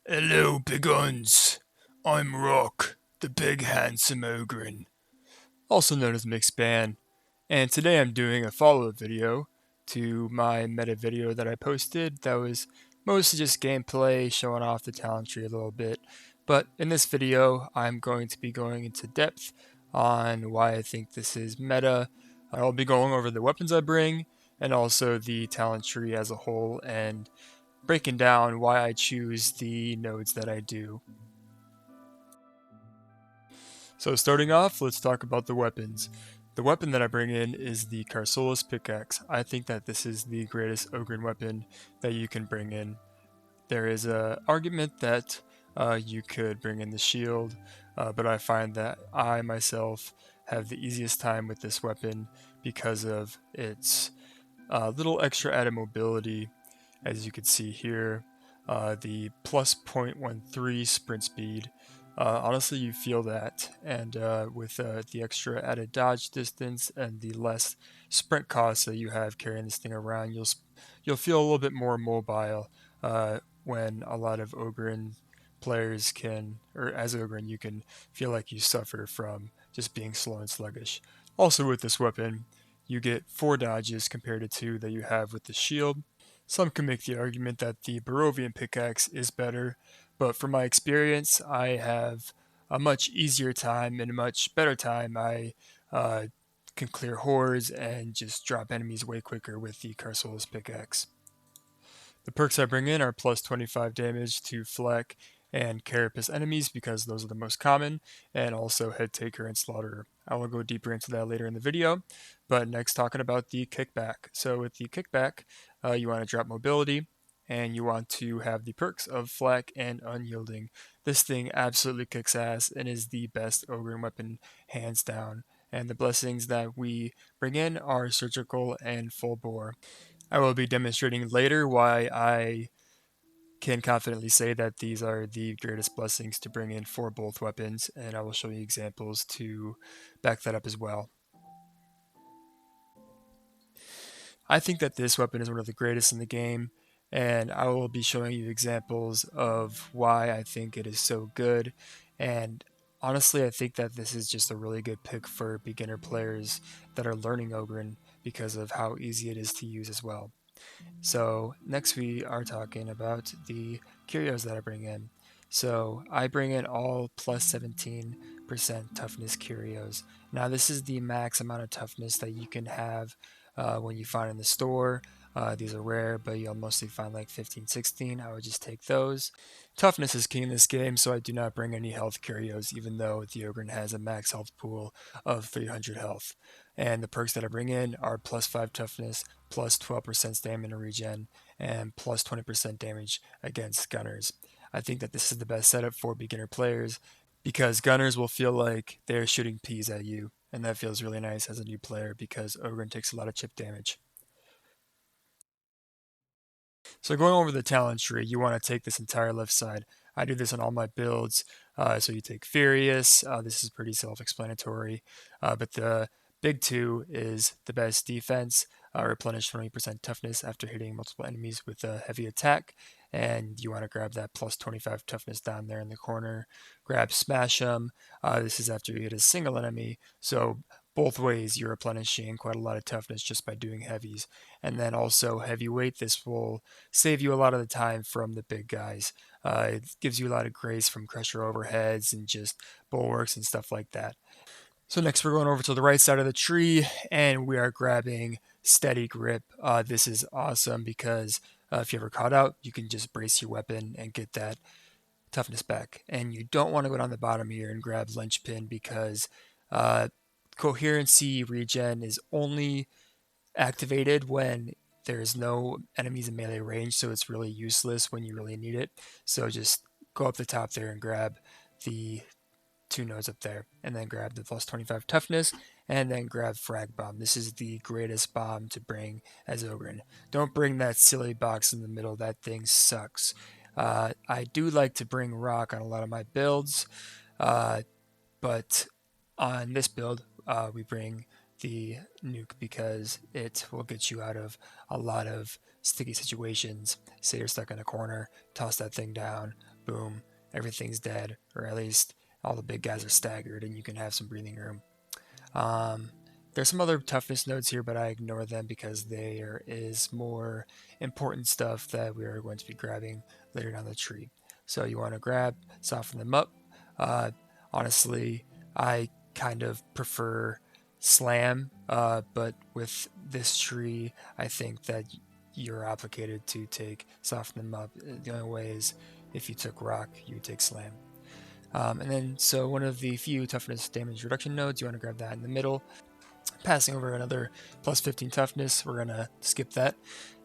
Hello, Pigons. I'm Rawk, the big handsome Ogryn, also known as Mixban, and today I'm doing a follow-up video to my meta video that I posted that was mostly just gameplay, showing off the talent tree a little bit. But in this video, I'm going to be going into depth on why I think this is meta. I'll be going over the weapons I bring and also the talent tree as a whole and breaking down why I choose the nodes that I do. So starting off, let's talk about the weapons. The weapon that I bring in is the Carsolus pickaxe. I think that this is the greatest Ogryn weapon that you can bring in. There is an argument that you could bring in the shield, but I find that I myself have the easiest time with this weapon because of its little extra added mobility. As you can see here, the plus 0.13 sprint speed. Honestly, you feel that, and with the extra added dodge distance and the less sprint costs that you have carrying this thing around, you'll feel a little bit more mobile when a lot of Ogryn players can, or as Ogryn, you can feel like you suffer from just being slow and sluggish. Also, with this weapon, you get 4 dodges compared to 2 that you have with the shield. Some can make the argument that the Barovian pickaxe is better, but from my experience, I have a much easier time and a much better time. I uh, can clear hordes and just drop enemies way quicker with the Carsolus pickaxe. The perks I bring in are plus 25 damage to Fleck and Carapace enemies because those are the most common, and also Head Taker and Slaughterer. I will go deeper into that later in the video, but next talking about the kickback. So with the kickback, you want to drop mobility, and you want to have the perks of Flak and Unyielding. This thing absolutely kicks ass and is the best Ogryn weapon, hands down. And the blessings that we bring in are Surgical and Full Bore. I will be demonstrating later why I can confidently say that these are the greatest blessings to bring in for both weapons, and I will show you examples to back that up as well. I think that this weapon is one of the greatest in the game, and I will be showing you examples of why I think it is so good. And honestly, I think that this is just a really good pick for beginner players that are learning Ogryn because of how easy it is to use as well. So next we are talking about the curios that I bring in. So I bring in all plus 17% toughness curios. Now this is the max amount of toughness that you can have when you find in the store. These are rare, but you'll mostly find like 15, 16. I would just take those. Toughness is king in this game, so I do not bring any health curios, even though the Ogryn has a max health pool of 300 health. And the perks that I bring in are plus 5 toughness, plus 12% stamina regen, and plus 20% damage against gunners. I think that this is the best setup for beginner players because gunners will feel like they're shooting peas at you, and that feels really nice as a new player because Ogryn takes a lot of chip damage. So going over the talent tree, you want to take this entire left side. I do this on all my builds. So you take Furious. This is pretty self-explanatory. But the big two is the best defense, replenish 20% toughness after hitting multiple enemies with a heavy attack. And you want to grab that plus 25 toughness down there in the corner. Grab Smash 'em. This is after you hit a single enemy. So both ways you're replenishing quite a lot of toughness just by doing heavies. And then also heavyweight, this will save you a lot of the time from the big guys. It gives you a lot of grace from crusher overheads and just bulwarks and stuff like that. So next we're going over to the right side of the tree and we are grabbing steady grip. This is awesome because if you ever caught out, you can just brace your weapon and get that toughness back. And you don't want to go down the bottom here and grab linchpin because uh, coherency regen is only activated when there's no enemies in melee range, so it's really useless when you really need it. So just go up the top there and grab the 2 nodes up there, and then grab the plus 25 toughness, and then grab Frag Bomb. This is the greatest bomb to bring as Ogryn. Don't bring that silly box in the middle, that thing sucks. I do like to bring Rawk on a lot of my builds, uh, but on this build, we bring the nuke because it will get you out of a lot of sticky situations. Say you're stuck in a corner, toss that thing down, boom, everything's dead, or at least all the big guys are staggered, and you can have some breathing room. Um, there's some other toughness nodes here, but I ignore them because there is more important stuff that we are going to be grabbing later down the tree. So you want to grab, soften them up. Uh, honestly, I kind of prefer slam, but with this tree, I think that you're obligated to take soften them up. The only way is if you took Rawk, you would take slam. And then, so one of the few toughness damage reduction nodes, you want to grab that in the middle. Passing over another plus 15 toughness, we're going to skip that.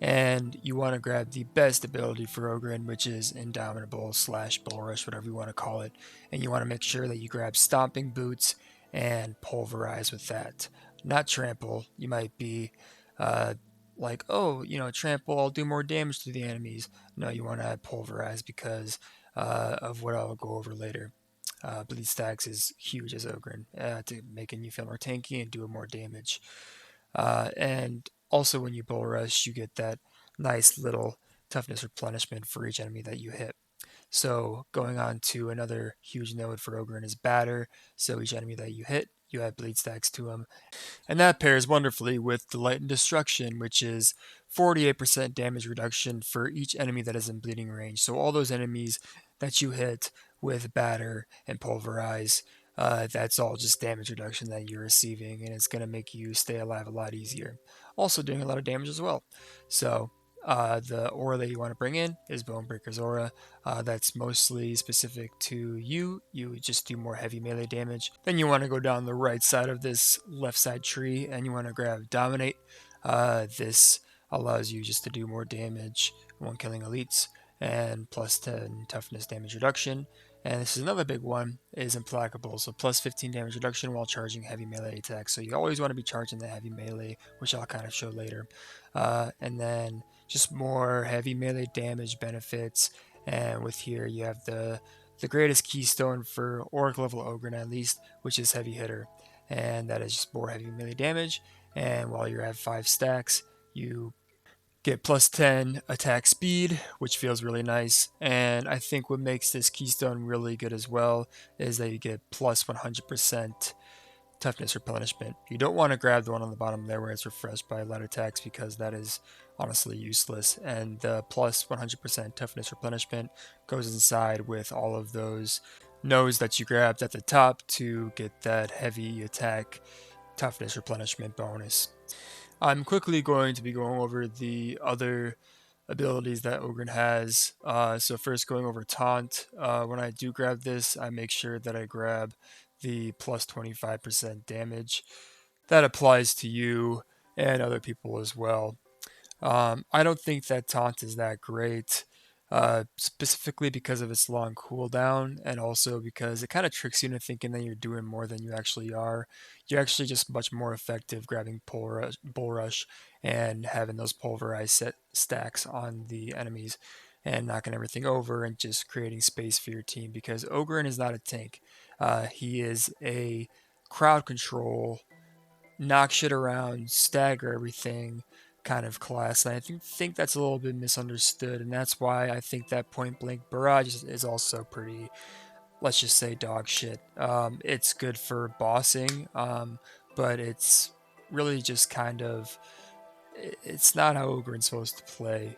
And you want to grab the best ability for Ogryn, which is Indomitable / Bull Rush, whatever you want to call it. And you want to make sure that you grab Stomping Boots and Pulverize with that. Not Trample. You might be like, oh, Trample, I'll do more damage to the enemies. No, you want to Pulverize because of what I'll go over later. Bleed Stacks is huge as Ogryn, to making you feel more tanky and doing more damage. And also when you Bull Rush, you get that nice little toughness replenishment for each enemy that you hit. So going on to another huge node for Ogryn is Batter. So each enemy that you hit, you add bleed stacks to them. And that pairs wonderfully with Delight and Destruction, which is 48% damage reduction for each enemy that is in bleeding range. So all those enemies that you hit with Batter and Pulverize, that's all just damage reduction that you're receiving, and it's going to make you stay alive a lot easier. Also doing a lot of damage as well. So the aura that you want to bring in is Bonebreaker's aura. That's mostly specific to you. You just do more heavy melee damage. Then you want to go down the right side of this left side tree and you want to grab Dominate. This allows you just to do more damage when killing elites and plus 10 toughness damage reduction. And this is another big one, is Implacable. So plus 15 damage reduction while charging heavy melee attacks. So you always want to be charging the heavy melee, which I'll kind of show later. And then just more heavy melee damage benefits. And with here you have the greatest keystone for Oracle level Ogryn at least, which is Heavy Hitter. And that is just more heavy melee damage. And while you're at 5 stacks, you get plus 10 attack speed, which feels really nice. And I think what makes this keystone really good as well is that you get plus 100% toughness replenishment. You don't want to grab the one on the bottom there where it's refreshed by light attacks because that is honestly useless. And the plus 100% toughness replenishment goes inside with all of those nodes that you grabbed at the top to get that heavy attack toughness replenishment bonus. I'm quickly going to be going over the other abilities that Ogryn has. So first going over Taunt. When I do grab this, I make sure that I grab the plus 25% damage. That applies to you and other people as well. I don't think that Taunt is that great, specifically because of its long cooldown, and also because it kind of tricks you into thinking that you're doing more than you actually are. You're actually just much more effective grabbing Bull Rush and having those pulverized set stacks on the enemies and knocking everything over and just creating space for your team because Ogryn is not a tank. He is a crowd control, knock shit around, stagger everything kind of class. And I think that's a little bit misunderstood, and that's why I think that Point Blank Barrage is also pretty, let's just say, dog shit. It's good for bossing, but it's really just kind of, it's not how Ogryn's supposed to play.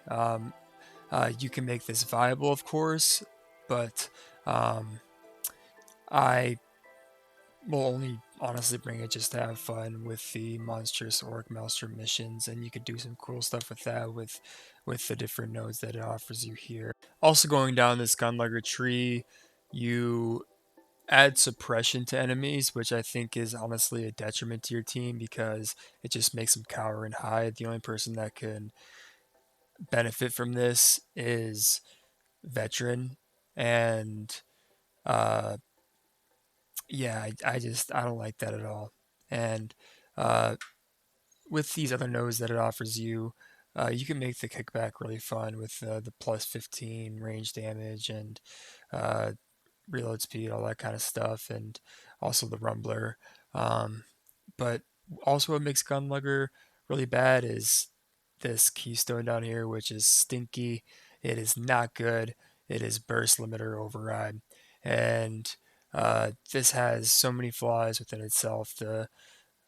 You can make this viable, of course, but um, I will only honestly bring it just to have fun with the monstrous orc maelstrom missions, and you could do some cool stuff with that with the different nodes that it offers you here. Also going down this gunlugger tree, you add suppression to enemies, which I think is honestly a detriment to your team because it just makes them cower and hide. The only person that can benefit from this is veteran, and uh, yeah, I don't like that at all. And uh, with these other nodes that it offers you, you can make the kickback really fun with the plus 15 range damage and uh, reload speed, all that kind of stuff, and also the rumbler. But also what makes Gunlugger really bad is this keystone down here, which is stinky. It is not good. it is burst limiter override. And this has so many flaws within itself.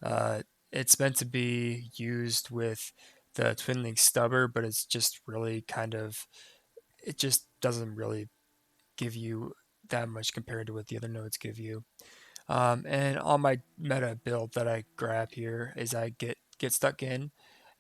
Uh, it's meant to be used with the Twin Link stubber, but it's just really kind of, it just doesn't really give you that much compared to what the other nodes give you. And on my meta build that I grab here is I get stuck in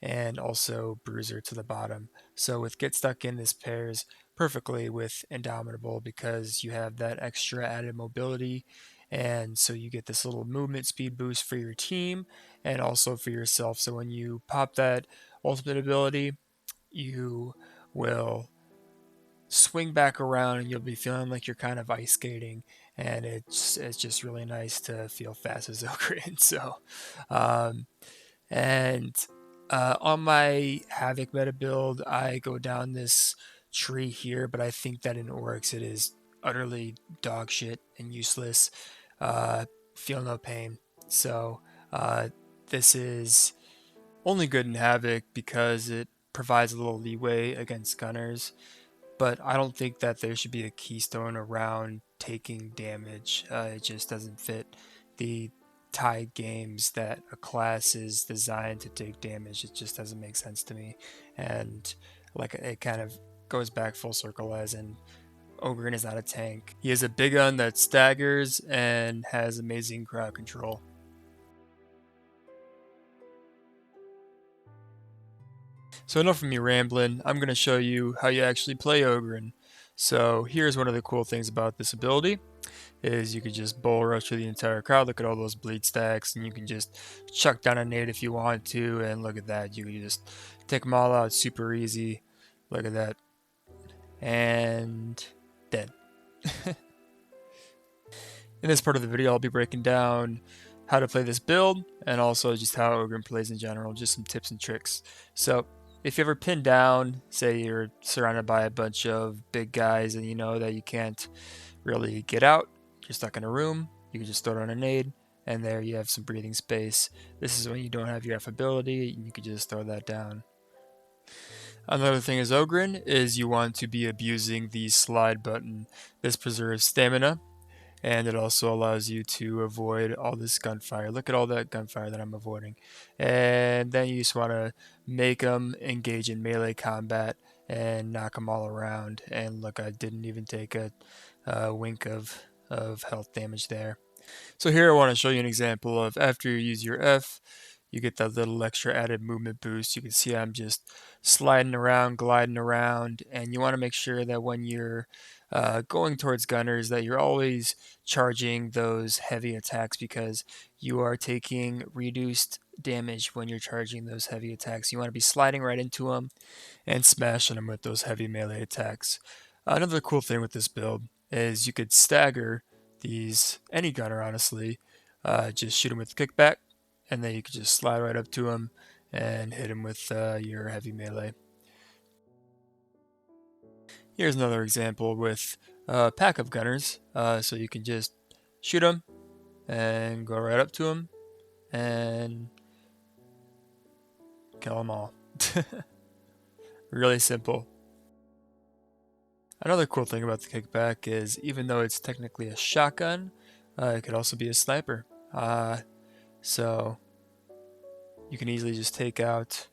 and also bruiser to the bottom. So with get stuck in, this pairs perfectly with indomitable because you have that extra added mobility, and so you get this little movement speed boost for your team and also for yourself. So when you pop that ultimate ability, you will swing back around and you'll be feeling like you're kind of ice skating, and it's just really nice to feel fast as Ogryn. So um, and on my Havoc meta build, I go down this tree here, but I think that in Oryx it is utterly dog shit and useless. uh, Feel no pain. So uh, this is only good in Havoc because it provides a little leeway against gunners, but I don't think that there should be a keystone around taking damage. It just doesn't fit the tide games that a class is designed to take damage. It just doesn't make sense to me. And like it kind of goes back full circle as in Ogryn is not a tank. He is a big gun that staggers and has amazing crowd control. So enough of me rambling, I'm going to show you how you actually play Ogryn. So here's one of the cool things about this ability is you could just bull rush through the entire crowd. Look at all those bleed stacks, and you can just chuck down a nade if you want to, and look at that. You can just take them all out super easy. Look at that. And dead. In this part of the video, I'll be breaking down how to play this build and also just how Ogryn plays in general, just some tips and tricks. So if you ever pin down, say you're surrounded by a bunch of big guys and you know that you can't really get out, you're stuck in a room, you can just throw down a nade, and there you have some breathing space. This is when you don't have your F ability, and you can just throw that down. Another thing is Ogryn is you want to be abusing the slide button. This preserves stamina, and it also allows you to avoid all this gunfire. Look at all that gunfire that I'm avoiding. And then you just want to make them engage in melee combat and knock them all around. And look, I didn't even take a wink of health damage there. So here I want to show you an example of after you use your F, you get that little extra added movement boost. You can see I'm just sliding around, gliding around, and you want to make sure that when you're going towards gunners that you're always charging those heavy attacks because you are taking reduced damage when you're charging those heavy attacks. You want to be sliding right into them and smashing them with those heavy melee attacks. Another cool thing with this build is you could stagger any gunner honestly, just shoot him with kickback, and then you could just slide right up to him and hit him with your heavy melee. Here's another example with a pack of gunners. So you can just shoot them and go right up to them and kill them all. Really simple. Another cool thing about the kickback is even though it's technically a shotgun, it could also be a sniper. So you can easily just take out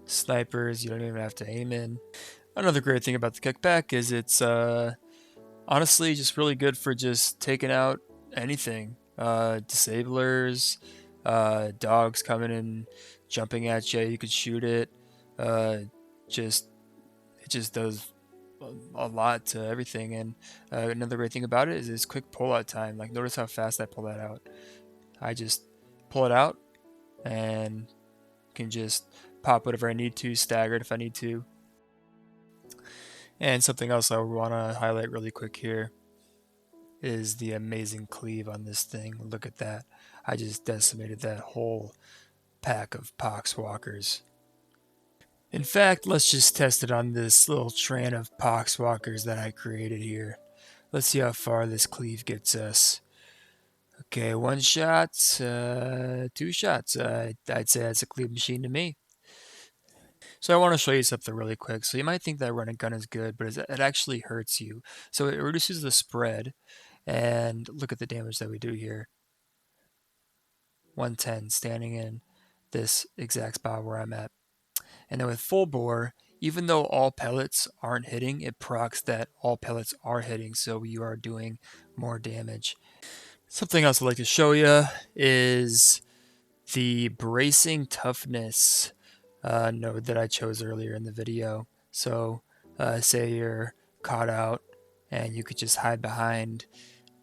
snipers. You don't even have to aim in. Another great thing about the kickback is it's honestly just really good for just taking out anything. Disablers, dogs coming and jumping at you. You could shoot it. Just it just does a lot to everything. And another great thing about it is its quick pull-out time. Like notice how fast I pull that out. I just pull it out and can just pop whatever I need to, stagger it if I need to. And something else I want to highlight really quick here is the amazing cleave on this thing. Look at that. I just decimated that whole pack of poxwalkers. In fact, let's just test it on this little train of poxwalkers that I created here. Let's see how far this cleave gets us. Okay, one shot, two shots. I'd say that's a cleave machine to me. So I want to show you something really quick. So you might think that run and gun is good, but it actually hurts you. So it reduces the spread, and look at the damage that we do here. 110 standing in this exact spot where I'm at. And then with full bore, even though all pellets aren't hitting, it procs that all pellets are hitting, so you are doing more damage. Something else I'd like to show you is the bracing toughness node that I chose earlier in the video. So say you're caught out and you could just hide behind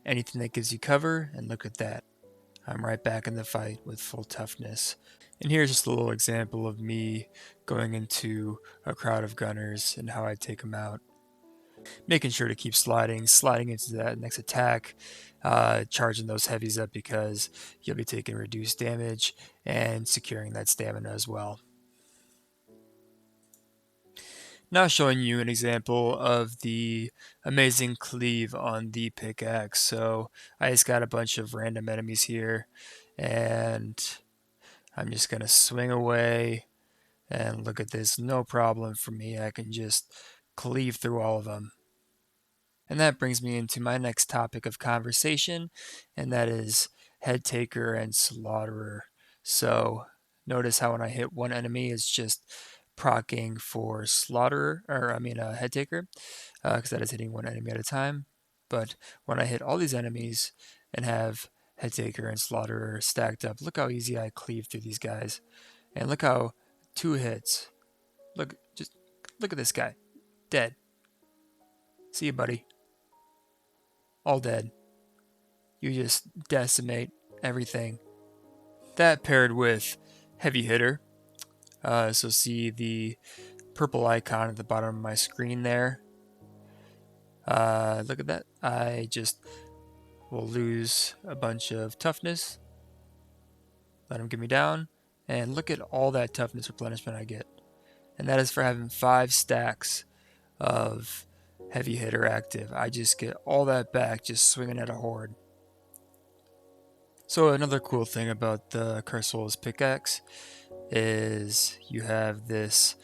anything that gives you cover, and look at that. I'm right back in the fight with full toughness. And here's just a little example of me going into a crowd of gunners and how I take them out. Making sure to keep sliding into that next attack, charging those heavies up because you'll be taking reduced damage and securing that stamina as well. Now showing you an example of the amazing cleave on the pickaxe. So I just got a bunch of random enemies here, and I'm just going to swing away, and look at this, no problem for me. I can just cleave through all of them. And that brings me into my next topic of conversation, and that is head taker and slaughterer. So notice how when I hit one enemy, it's just proccing for slaughterer, or I mean head taker, because that is hitting one enemy at a time. But when I hit all these enemies and have head taker and slaughterer stacked up, look how easy I cleave through these guys. And look how 2 hits. Just look at this guy. Dead. See you, buddy. All dead. You just decimate everything. That paired with heavy hitter. So see the purple icon at the bottom of my screen there. Look at that. I just will lose a bunch of toughness. Let him get me down. And look at all that toughness replenishment I get. And that is for having 5 stacks of heavy hitter active. I just get all that back just swinging at a horde. So another cool thing about the Carsol's pickaxe is you have this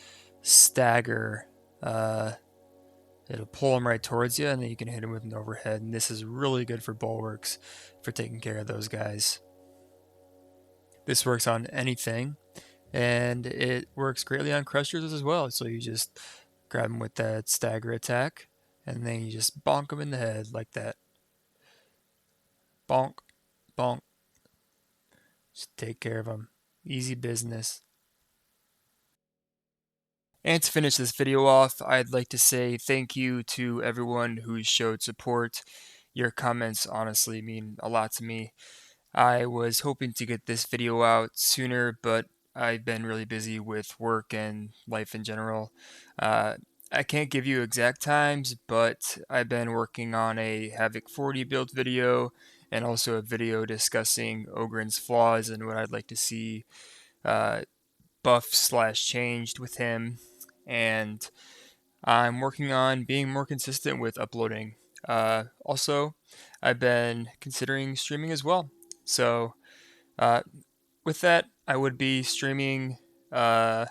stagger. It'll pull them right towards you, and then you can hit them with an overhead. And this is really good for bulwarks for taking care of those guys. This works on anything, and it works greatly on crushers as well. So you just grab them with that stagger attack, and then you just bonk them in the head like that. Bonk, bonk. Just take care of them. Easy business. And to finish this video off, I'd like to say thank you to everyone who showed support. Your comments honestly mean a lot to me. I was hoping to get this video out sooner, but I've been really busy with work and life in general. I can't give you exact times, but I've been working on a Havoc 40 build video and also a video discussing Ogryn's flaws and what I'd like to see buffed/changed with him. And I'm working on being more consistent with uploading. Also, I've been considering streaming as well. So, with that, I would be streaming past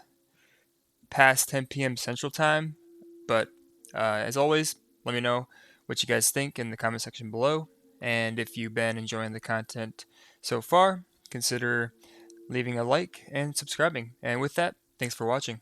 10 p.m. Central Time. But as always, let me know what you guys think in the comment section below. And if you've been enjoying the content so far, consider leaving a like and subscribing. And with that, thanks for watching.